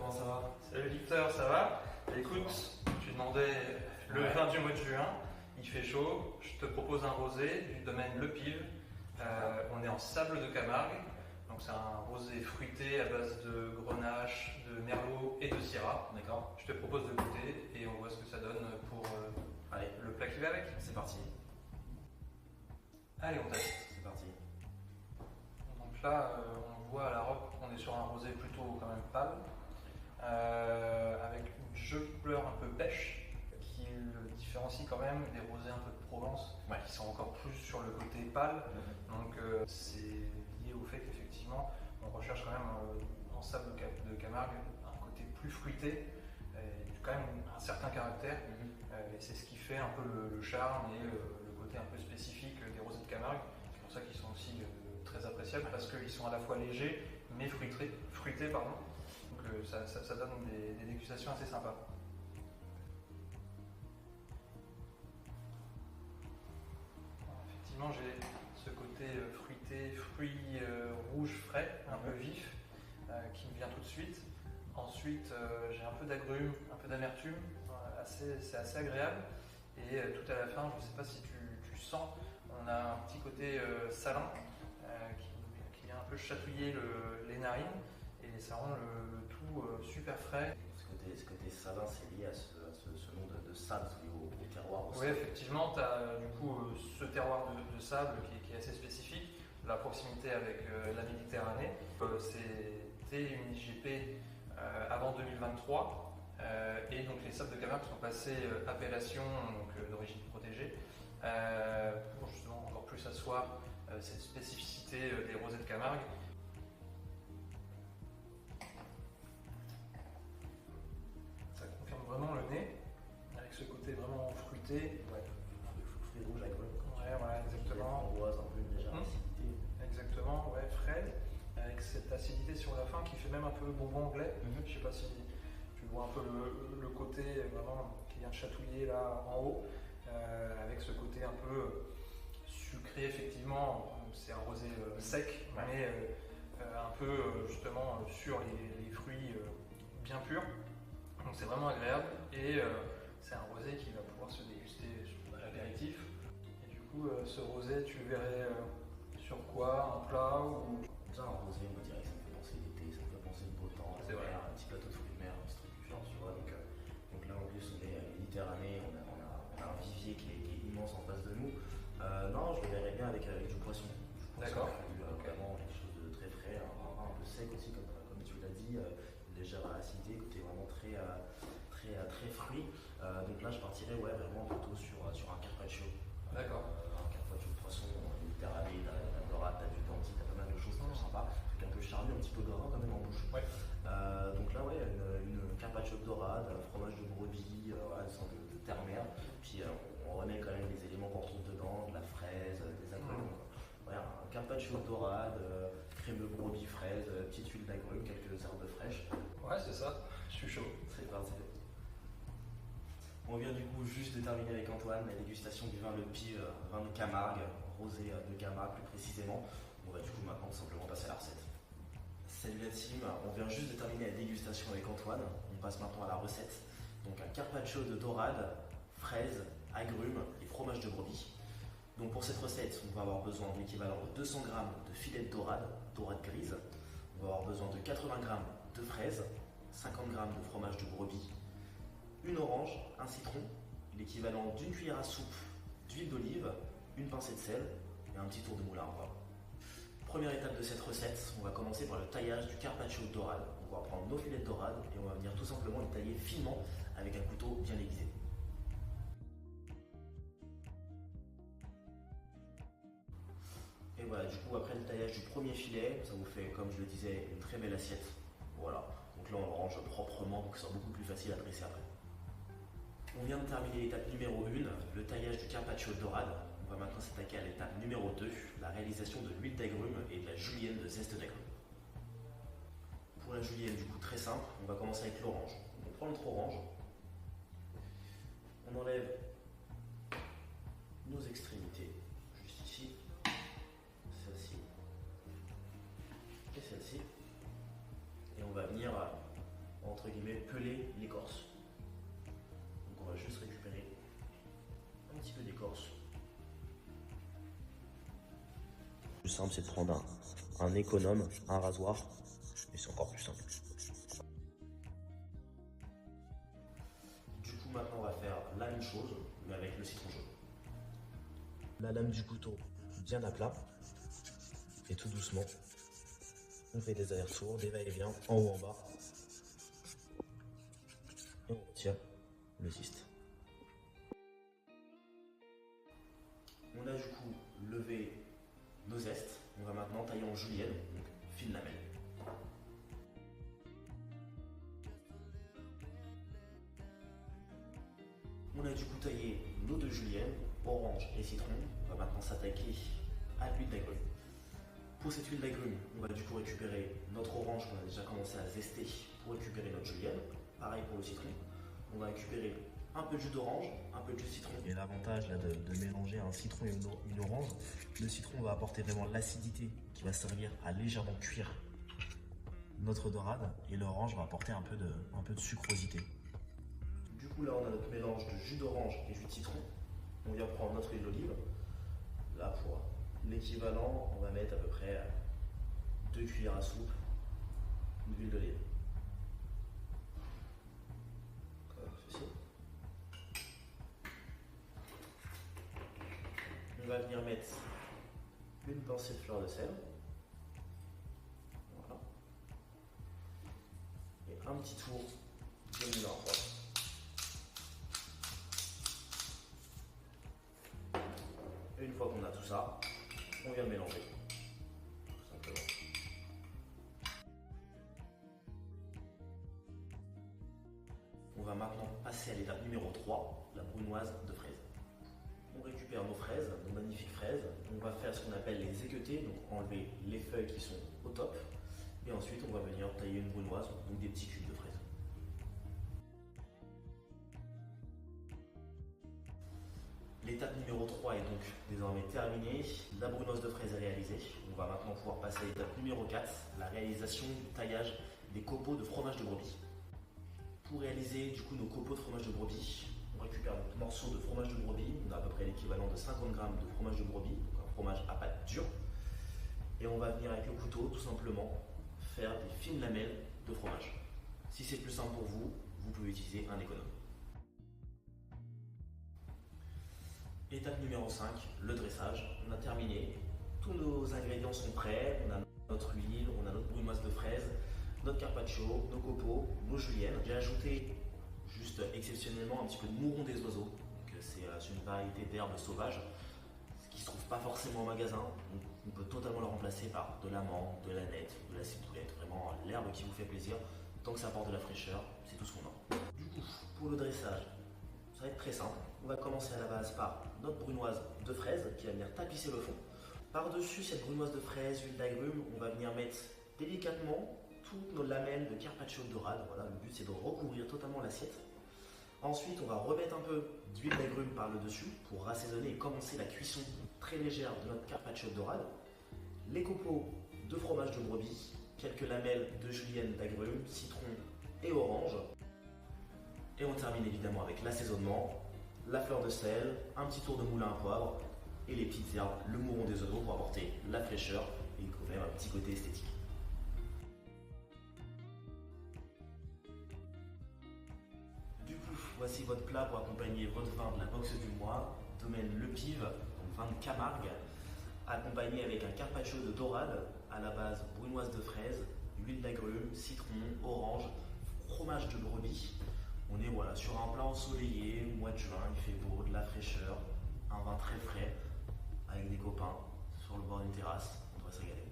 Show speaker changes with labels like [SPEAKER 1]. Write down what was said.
[SPEAKER 1] comment ça va?
[SPEAKER 2] Salut Victor, ça va? Écoute, tu demandais le vin du mois de juin, il fait chaud, je te propose un rosé du domaine Le Pive. On est en Sable de Camargue, donc c'est un rosé fruité à base de grenache, de merlot et de syrah.
[SPEAKER 1] D'accord.
[SPEAKER 2] Je te propose de goûter et on voit ce que ça donne pour
[SPEAKER 1] Allez,
[SPEAKER 2] le plat qui va avec.
[SPEAKER 1] c'est parti.
[SPEAKER 2] Allez, on teste.
[SPEAKER 1] C'est parti.
[SPEAKER 2] Donc là, on voit à la robe qu'on est sur un rosé plutôt quand même pâle, avec une jolie couleur un peu pêche, qui le différencie quand même des rosés un peu de Provence,
[SPEAKER 1] Ouais.
[SPEAKER 2] qui sont encore plus sur le côté pâle. Donc c'est lié au fait qu'effectivement, on recherche quand même en Sable de Camargue un côté plus fruité, et quand même un certain caractère. Et c'est ce qui fait un peu le charme et le côté un peu spécifique des rosés de Camargue. C'est pour ça qu'ils sont aussi très appréciables, parce qu'ils sont à la fois légers mais fruités pardon. Donc ça donne des dégustations assez sympas. Effectivement, j'ai ce côté fruité, fruits rouges frais, un peu vif, qui me vient tout de suite. Ensuite, j'ai un peu d'agrumes, un peu d'amertume, c'est assez agréable. Et tout à la fin, je ne sais pas si tu sens, on a un petit côté salin qui vient un peu chatouiller les narines et ça rend le tout super frais.
[SPEAKER 1] Ce côté salin, c'est lié à ce nom de sable, c'est lié au terroir aussi.
[SPEAKER 2] Oui, effectivement, tu as du coup ce terroir de sable qui est assez spécifique, la proximité avec la Méditerranée. C'était une IGP avant 2023. Et donc les sables de Camargue sont passés appellation d'origine protégée pour justement encore plus asseoir cette spécificité des rosés de Camargue. Ça confirme vraiment le nez avec ce côté vraiment fruité.
[SPEAKER 1] Ouais, fruits rouges agrumes.
[SPEAKER 2] Ouais, voilà, exactement.
[SPEAKER 1] Framboise, un peu une légère acidité.
[SPEAKER 2] Exactement, ouais, fraise, avec cette acidité sur la fin qui fait même un peu bonbon anglais. Je sais pas si tu vois un peu le côté vraiment qui vient de chatouiller là en haut, avec ce côté un peu sucré effectivement. C'est un rosé sec, mais un peu justement sur les fruits bien purs. Donc c'est vraiment agréable et c'est un rosé qui va pouvoir se déguster à l'apéritif. Et du coup, ce rosé, tu le verrais sur quoi? Un plat ou...
[SPEAKER 1] Déjà un rosé, on me dirait que ça me fait penser l'été, ça me fait penser le beau temps,
[SPEAKER 2] C'est vrai.
[SPEAKER 1] un petit plateau de fruits de mer, un petit truc du genre, tu vois. Donc là en plus on est à la Méditerranée, on a un vivier qui est immense en face de nous. Non, je le verrais bien avec du poisson.
[SPEAKER 2] D'accord.
[SPEAKER 1] Vraiment quelque chose de très frais, un peu sec aussi comme tu l'as dit, une légère acidité, côté vraiment très fruit. Donc là je partirais vraiment plutôt sur un carpaccio.
[SPEAKER 2] D'accord.
[SPEAKER 1] Un carpaccio de poisson en Méditerranée, t'as la dorade, t'as du denti, t'as pas mal de choses très sympas, un peu charnu, un petit peu gras quand même en bouche.
[SPEAKER 2] Ouais.
[SPEAKER 1] Donc là une carpaccio de dorade, un fromage de brebis, une sorte de terre-mer, puis on remet quand même les éléments qu'on retrouve dedans, de la fraise, des agrumes. Un carpaccio de dorade, crème de brebis fraise, petite huile d'agrumes, quelques herbes fraîches.
[SPEAKER 2] Ouais, c'est ça, je suis chaud.
[SPEAKER 1] C'est parti. On vient du coup juste de terminer avec Antoine la dégustation du vin Le Pive, vin de Camargue, rosé de Camargue plus précisément. On va du coup maintenant simplement passer à la recette. Salut la team, on vient juste de terminer la dégustation avec Antoine. On passe maintenant à la recette. Donc un carpaccio de dorade, fraises, agrumes et fromage de brebis. Donc pour cette recette, on va avoir besoin de l'équivalent de 200 g de filet de dorade grise. On va avoir besoin de 80 g de fraises, 50 g de fromage de brebis, une orange, un citron, l'équivalent d'une cuillère à soupe d'huile d'olive, une pincée de sel et un petit tour de moulin à vent. Première étape de cette recette, on va commencer par le taillage du carpaccio de dorade. On va prendre nos filets de dorade et on va venir tout simplement les tailler finement avec un couteau bien aiguisé. Et voilà, du coup, après le taillage du premier filet, ça vous fait, comme je le disais, une très belle assiette. Voilà, donc là on le range proprement pour que ce soit beaucoup plus facile à dresser après. On vient de terminer l'étape numéro 1, le taillage du carpaccio de dorade. On va maintenant s'attaquer à l'étape numéro 2, la réalisation de l'huile d'agrumes et de la julienne de zeste d'agrumes. Pour la julienne, du coup, très simple, on va commencer avec l'orange. On prend notre orange, on enlève nos extrémités, juste ici, celle-ci et celle-ci. Et on va venir entre peler l'écorce. Donc on va juste récupérer un petit peu d'écorce. Le plus simple, c'est de prendre un économe, un rasoir, et c'est encore plus simple. Du coup, maintenant, on va faire la même chose, mais avec le citron jaune. La lame du couteau bien à plat, et tout doucement, on fait des allers-retours, des va-et-vient, en haut, en bas, et on retire le cyste. On a du coup levé nos zestes, on va maintenant tailler en julienne, donc fine lamelle. On a du coup taillé nos 2 juliennes, orange et citron. On va maintenant s'attaquer à l'huile d'agrumes. Pour cette huile d'agrumes, on va du coup récupérer notre orange qu'on a déjà commencé à zester pour récupérer notre julienne. Pareil pour le citron. On va récupérer un peu de jus d'orange, un peu de jus de citron. Et l'avantage là de mélanger un citron et une orange, le citron va apporter vraiment l'acidité qui va servir à légèrement cuire notre dorade, et l'orange va apporter un peu de sucrosité. Du coup là on a notre mélange de jus d'orange et jus de citron. On vient prendre notre huile d'olive. Là pour l'équivalent, on va mettre à peu près 2 cuillères à soupe d'huile d'olive. Comme ceci. On va venir mettre une pincée de fleur de sel. Voilà. Et un petit tour de moulin à poivre. Et une fois qu'on a tout ça, on vient mélanger. Tout simplement. On va maintenant passer à l'étape numéro 3, la brunoise de fraises. On récupère nos fraises, nos magnifiques fraises. On va faire ce qu'on appelle les équeuter, donc enlever les feuilles qui sont au top. Et ensuite, on va venir tailler une brunoise, donc des petits cubes de fraises. L'étape numéro 3 est donc désormais terminée. La brunoise de fraises est réalisée. On va maintenant pouvoir passer à l'étape numéro 4, la réalisation du taillage des copeaux de fromage de brebis. Pour réaliser du coup nos copeaux de fromage de brebis, on récupère notre morceau de fromage de brebis. On a à peu près l'équivalent de 50 g de fromage de brebis, donc un fromage à pâte dure. Et on va venir avec le couteau tout simplement faire des fines lamelles de fromage. Si c'est plus simple pour vous, vous pouvez utiliser un économe. Étape numéro 5, le dressage. On a terminé. Tous nos ingrédients sont prêts. On a notre huile, on a notre brunoise de fraises, notre carpaccio, nos copeaux, nos juliennes. J'ai ajouté juste exceptionnellement un petit peu de mouron des oiseaux. C'est une variété d'herbes sauvages qui ne se trouve pas forcément au magasin. Donc on peut totalement le remplacer par de l'amande, de la nette, de la ciboulette. Vraiment l'herbe qui vous fait plaisir. Tant que ça apporte de la fraîcheur, c'est tout ce qu'on a. Du coup, pour le dressage, ça va être très simple. On va commencer à la base par notre brunoise de fraises qui va venir tapisser le fond. Par-dessus cette brunoise de fraises, huile d'agrumes, on va venir mettre délicatement toutes nos lamelles de carpaccio de dorade. Voilà, le but c'est de recouvrir totalement l'assiette. Ensuite, on va remettre un peu d'huile d'agrumes par le dessus pour rassaisonner et commencer la cuisson très légère de notre carpaccio de dorade. Les copeaux de fromage de brebis, quelques lamelles de julienne d'agrumes, citron et orange. Et on termine évidemment avec l'assaisonnement, la fleur de sel, un petit tour de moulin à poivre et les petites herbes, le mouron des oiseaux pour apporter la fraîcheur et quand même un petit côté esthétique. Du coup, voici votre plat pour accompagner votre vin de la boxe du mois, domaine Le Pive, donc vin de Camargue, accompagné avec un carpaccio de dorade à la base brunoise de fraises, huile d'agrumes, citron, orange, fromage de brebis. On est voilà, sur un plat ensoleillé, mois de juin, il fait beau, de la fraîcheur, un vin très frais, avec des copains, sur le bord d'une terrasse, on doit se régaler.